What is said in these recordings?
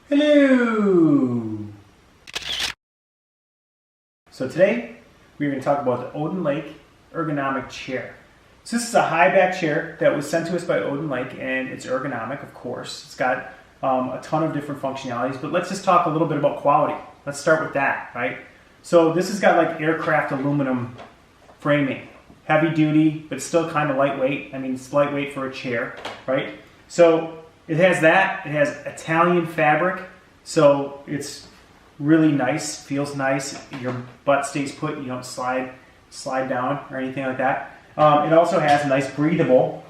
Hello! So today we're going to talk about the Odin Lake ergonomic chair. So this is a high back chair that was sent to us by Odin Lake, and it's ergonomic, of course. It's got a ton of different functionalities, but let's just talk a little bit about quality. Let's start with that, right? So this has got like aircraft aluminum framing. Heavy duty, but still kind of lightweight. I mean, it's lightweight for a chair, right? So it has that. It has Italian fabric, so it's really nice, feels nice. Your butt stays put, you don't slide down or anything like that. It also has a nice breathable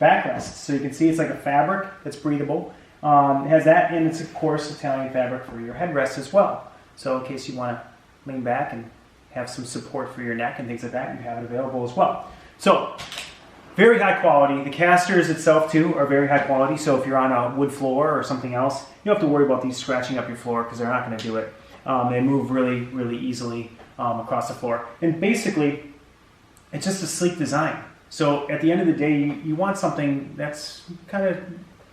backrest, so you can see it's like a fabric that's breathable. It has that, and it's of course Italian fabric for your headrest as well. So in case you want to lean back and have some support for your neck and things like that, you have it available as well. So very high quality. The casters itself too are very high quality, so if you're on a wood floor or something else, you don't have to worry about these scratching up your floor because they're not going to do it. They move really easily across the floor. And basically, it's just a sleek design. So at the end of the day, you want something that's kind of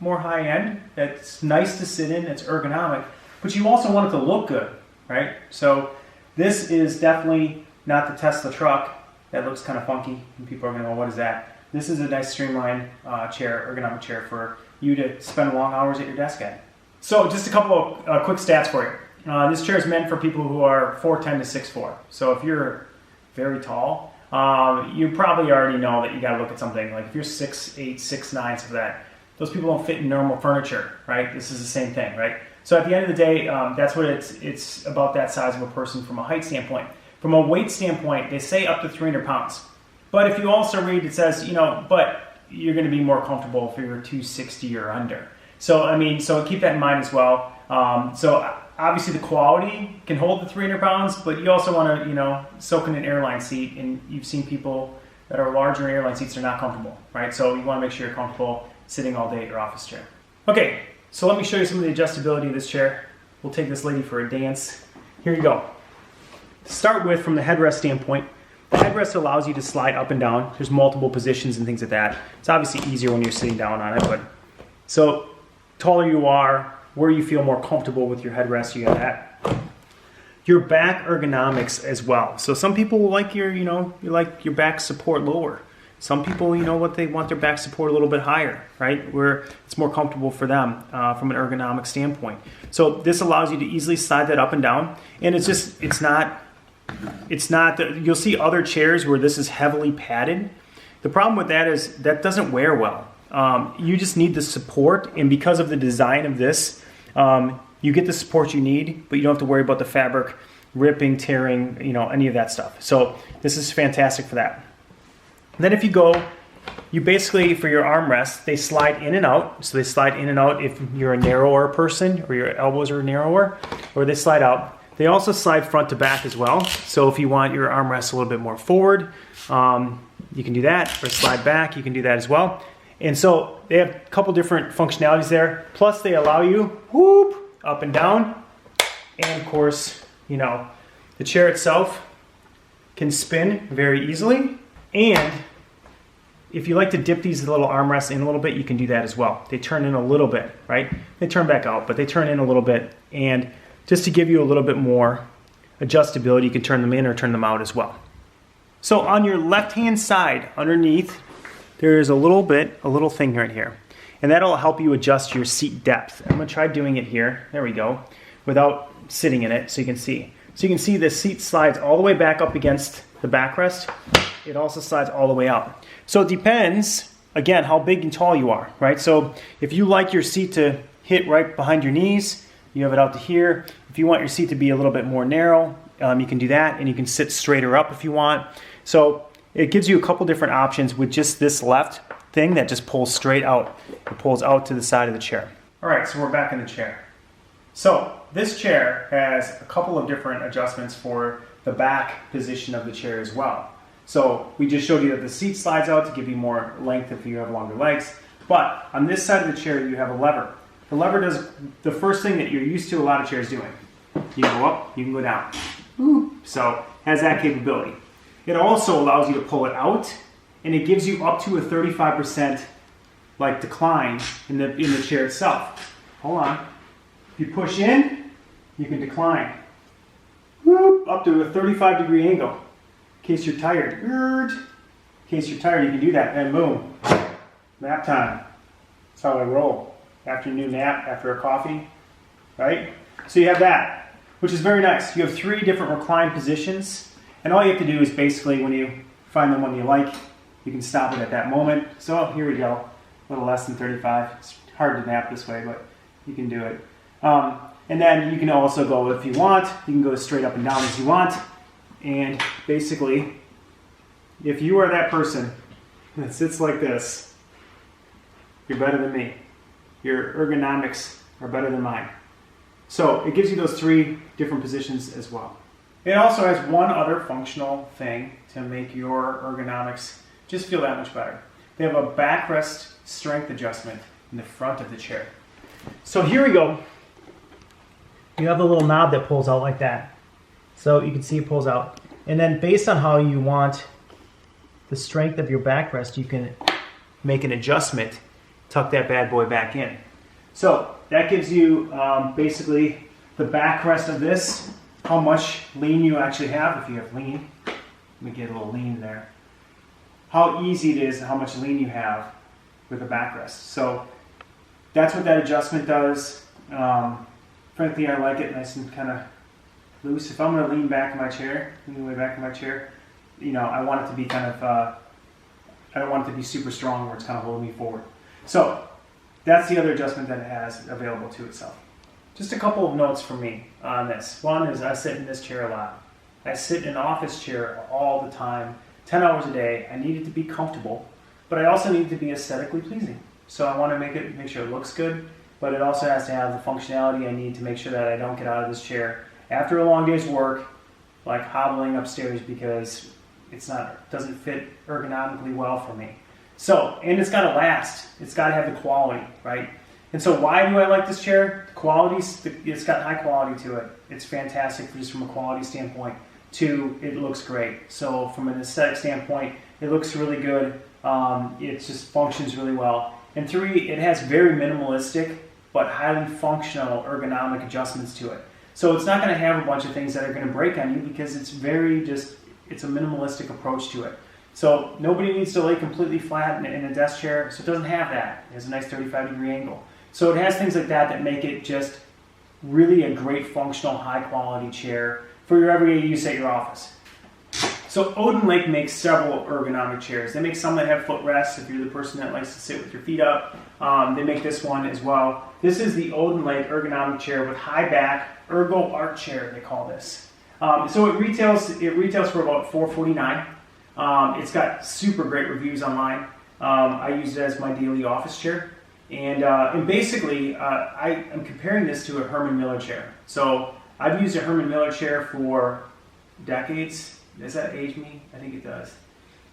more high-end, that's nice to sit in, that's ergonomic, but you also want it to look good, right? So this is definitely not the Tesla truck that looks kind of funky, and people are going to go, what is that? This is a nice streamlined chair, ergonomic chair for you to spend long hours at your desk at. So just a couple of quick stats for you. This chair is meant for people who are 4'10" to 6'4". So if you're very tall, you probably already know that you got to look at something. Like if you're 6'8", 6'9", so that those people don't fit in normal furniture, right? This is the same thing, right? So at the end of the day, that's what it's about, that size of a person from a height standpoint. From a weight standpoint, they say up to 300 pounds. But if you also read, it says, but you're going to be more comfortable if you're 260 or under. So, so keep that in mind as well. So obviously the quality can hold the 300 pounds, but you also want to, soak in an airline seat. And you've seen people that are larger in airline seats are not comfortable, right? So you want to make sure you're comfortable sitting all day at your office chair. Okay, so let me show you some of the adjustability of this chair. We'll take this lady for a dance. Here you go. To start with, from the headrest standpoint, the headrest allows you to slide up and down. There's multiple positions and things like that. It's obviously easier when you're sitting down on it, but so taller you are, where you feel more comfortable with your headrest, you got that. Your back ergonomics as well. So some people like you like your back support lower. Some people, they want their back support a little bit higher, right? Where it's more comfortable for them from an ergonomic standpoint. So this allows you to easily slide that up and down, and it's not, you'll see other chairs where this is heavily padded. The problem with that is that doesn't wear well. You just need the support, and because of the design of this, you get the support you need, but you don't have to worry about the fabric ripping, tearing, any of that stuff. So this is fantastic for that. Then if you basically, for your armrests, they slide in and out. So they slide in and out if you're a narrower person or your elbows are narrower, or they slide out. They also slide front to back as well. So if you want your armrests a little bit more forward, you can do that, or slide back, you can do that as well. And so they have a couple different functionalities there. Plus they allow you, whoop, up and down. And of course, the chair itself can spin very easily. And if you like to dip these little armrests in a little bit, you can do that as well. They turn in a little bit, right? They turn back out, but they turn in a little bit. And just to give you a little bit more adjustability, you can turn them in or turn them out as well. So on your left-hand side, underneath, there is a little thing right here. And that'll help you adjust your seat depth. I'm gonna try doing it here, there we go, without sitting in it so you can see. So you can see the seat slides all the way back up against the backrest. It also slides all the way out. So it depends, again, how big and tall you are, right? So if you like your seat to hit right behind your knees, you have it out to here. If you want your seat to be a little bit more narrow, you can do that, and you can sit straighter up if you want. So it gives you a couple different options with just this left thing that just pulls straight out. It pulls out to the side of the chair. All right, so we're back in the chair. So this chair has a couple of different adjustments for the back position of the chair as well. So we just showed you that the seat slides out to give you more length if you have longer legs. But on this side of the chair, you have a lever. The lever does the first thing that you're used to a lot of chairs doing. You can go up, you can go down. So it has that capability. It also allows you to pull it out, and it gives you up to a 35% decline in the chair itself. Hold on. If you push in, you can decline. Whoop, up to a 35-degree angle. In case you're tired. In case you're tired, you can do that, and boom. Nap time. That's how I roll. Afternoon nap, after a coffee, right? So you have that, which is very nice. You have 3 different recline positions, and all you have to do is basically, when you find the one you like, you can stop it at that moment. So here we go, a little less than 35. It's hard to nap this way, but you can do it. And then you can also go, if you want, you can go straight up and down as you want. And basically, if you are that person that sits like this, you're better than me. Your ergonomics are better than mine. So it gives you those 3 different positions as well. It also has one other functional thing to make your ergonomics just feel that much better. They have a backrest strength adjustment in the front of the chair. So here we go. You have the little knob that pulls out like that. So you can see it pulls out. And then based on how you want the strength of your backrest, you can make an adjustment, tuck that bad boy back in. So that gives you basically the backrest of this, how much lean you actually have, if you have lean. Let me get a little lean there. How easy it is and how much lean you have with the backrest. So that's what that adjustment does. Frankly, I like it nice and kind of loose. If I'm going to lean back in my chair, lean way back in my chair, you know, I want it to be kind of, I don't want it to be super strong where it's kind of holding me forward. So that's the other adjustment that it has available to itself. Just a couple of notes from me on this. One is I sit in this chair a lot. I sit in an office chair all the time, 10 hours a day. I need it to be comfortable, but I also need it to be aesthetically pleasing. So I want to make sure it looks good, but it also has to have the functionality I need to make sure that I don't get out of this chair after a long day's work, like hobbling upstairs because doesn't fit ergonomically well for me. So, and it's got to last. It's got to have the quality, right? And so why do I like this chair? The quality, it's got high quality to it. It's fantastic just from a quality standpoint. 2, it looks great. So from an aesthetic standpoint, it looks really good. It just functions really well. And 3, it has very minimalistic but highly functional ergonomic adjustments to it. So it's not going to have a bunch of things that are going to break on you because it's it's a minimalistic approach to it. So nobody needs to lay completely flat in a desk chair, so it doesn't have that. It has a nice 35-degree angle. So it has things like that make it just really a great functional, high-quality chair for your everyday use at your office. So Odin Lake makes several ergonomic chairs. They make some that have footrests if you're the person that likes to sit with your feet up. They make this one as well. This is the Odin Lake ergonomic chair with high back, ergo art chair they call this. So it retails for about $449. It's got super great reviews online. I use it as my daily office chair. And basically, I'm comparing this to a Herman Miller chair. So I've used a Herman Miller chair for decades. Does that age me? I think it does.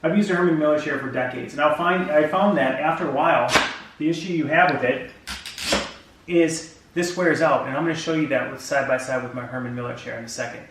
I've used a Herman Miller chair for decades, and I found that after a while, the issue you have with it is this wears out, and I'm going to show you that with side by side with my Herman Miller chair in a second.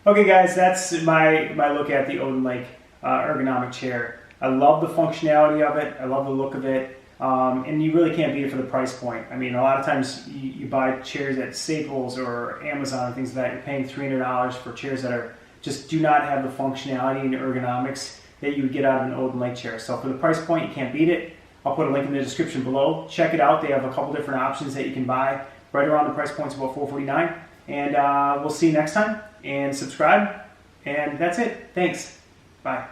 Okay, guys, that's my look at the Odin Lake ergonomic chair. I love the functionality of it. I love the look of it. And you really can't beat it for the price point. I mean, a lot of times you buy chairs at Staples or Amazon and things like that. You're paying $300 for chairs that just do not have the functionality and ergonomics that you would get out of an Odin Lake chair. So for the price point, you can't beat it. I'll put a link in the description below. Check it out. They have a couple different options that you can buy right around the price points, about $449. And we'll see you next time. And subscribe. And that's it. Thanks. Bye.